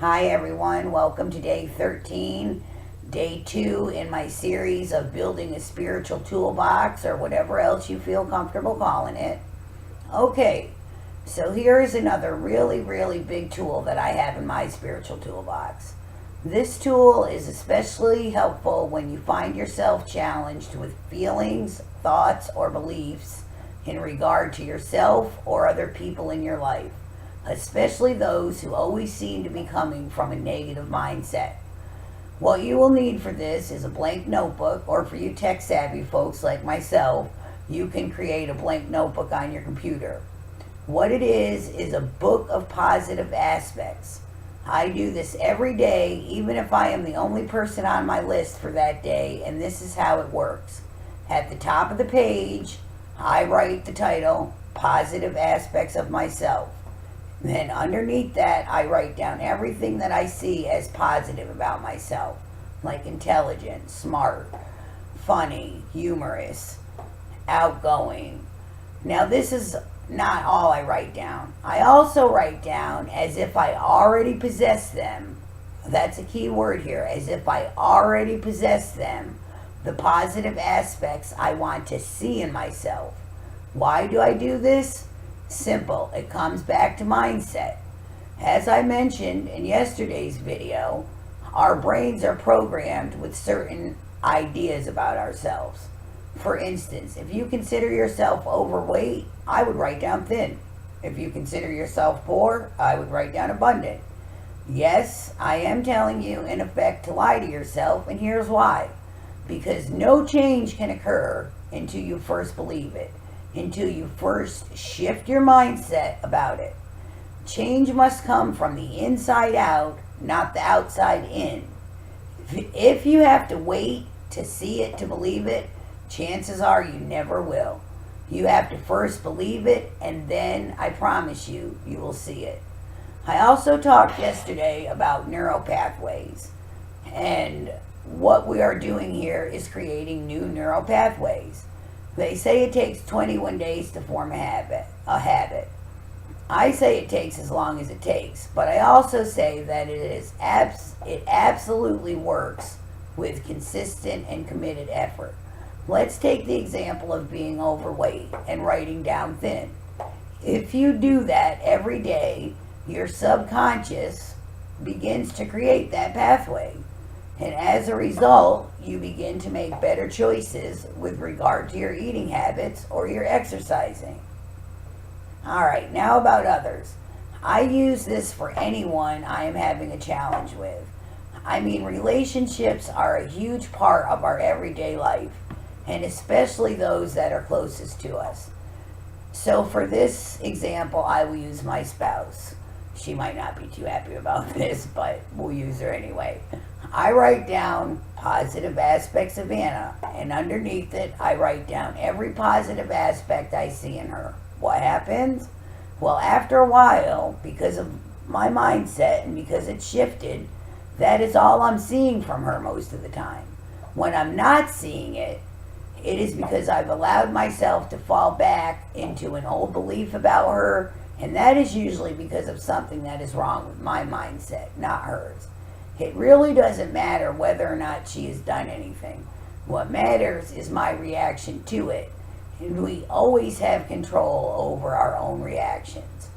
Hi everyone, welcome to day 13, day 2 in my series of building a spiritual toolbox, or whatever else you feel comfortable calling it. Okay, so here's another really big tool that I have in my spiritual toolbox. This tool is especially helpful when you find yourself challenged with feelings, thoughts, or beliefs in regard to yourself or other people in your life, especially those who always seem to be coming from a negative mindset. What you will need for this is a blank notebook, or for you tech savvy folks like myself, you can create a blank notebook on your computer. What it is a book of positive aspects. I do this every day, even if I am the only person on my list for that day, and this is how it works. At the top of the page, I write the title, Positive Aspects of Myself. Then underneath that, I write down everything that I see as positive about myself, like intelligent, smart, funny, humorous, outgoing. Now, this is not all I write down. I also write down as if I already possess them. That's a key word here, as if I already possess them, the positive aspects I want to see in myself. Why do I do this? Simple. It comes back to mindset. As I mentioned in yesterday's video, our brains are programmed with certain ideas about ourselves. For instance, if you consider yourself overweight, I would write down thin. If you consider yourself poor, I would write down abundant. Yes, I am telling you, in effect, to lie to yourself, and here's why. Because no change can occur until you first believe it, until you first shift your mindset about it. Change must come from the inside out, not the outside in. If you have to wait to see it to believe it, chances are you never will. You have to first believe it, and then I promise you, you will see it. I also talked yesterday about neural pathways, and what we are doing here is creating new neural pathways. They say it takes 21 days to form a habit. I say it takes as long as it takes, but I also say that it absolutely works with consistent and committed effort. Let's take the example of being overweight and writing down thin. If you do that every day, your subconscious begins to create that pathway. And as a result, you begin to make better choices with regard to your eating habits or your exercising. Alright, now about others. I use this for anyone I am having a challenge with. I mean, relationships are a huge part of our everyday life, and especially those that are closest to us. So for this example, I will use my spouse. She might not be too happy about this, but we'll use her anyway. I write down positive aspects of Anna, and underneath it, I write down every positive aspect I see in her. What happens? Well, after a while, because of my mindset and because it shifted, that is all I'm seeing from her most of the time. When I'm not seeing it, it is because I've allowed myself to fall back into an old belief about her, and that is usually because of something that is wrong with my mindset, not hers. It really doesn't matter whether or not she has done anything. What matters is my reaction to it, and we always have control over our own reactions.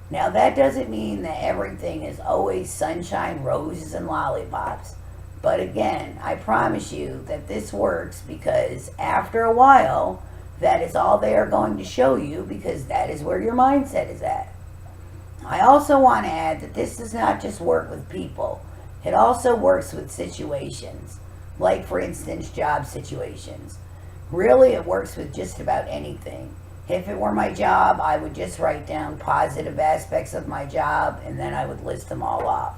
Now, that doesn't mean that everything is always sunshine, roses, and lollipops. But again, I promise you that this works, because after a while, that is all they are going to show you, because that is where your mindset is at. I also want to add that this does not just work with people. It also works with situations, like, for instance, job situations. Really, it works with just about anything. If it were my job, I would just write down positive aspects of my job, and then I would list them all off.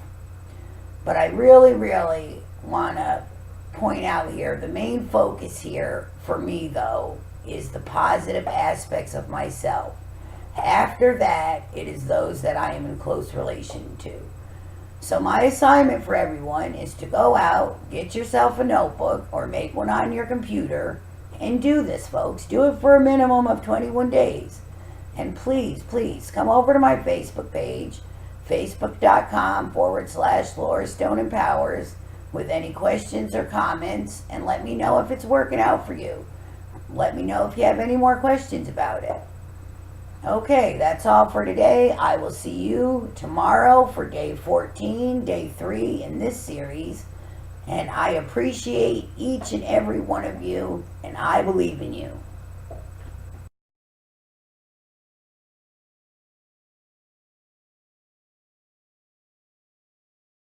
But I really want to point out here, the main focus here for me, though, is the positive aspects of myself. After that, it is those that I am in close relation to. So my assignment for everyone is to go out, get yourself a notebook, or make one on your computer, and do this, folks. Do it for a minimum of 21 days. And please come over to my Facebook page. Facebook.com/Laura Stone Empowers with any questions or comments, and let me know if it's working out for you. Let me know if you have any more questions about it. Okay, that's all for today. I will see you tomorrow for day 14, day 3 in this series. And I appreciate each and every one of you, and I believe in you.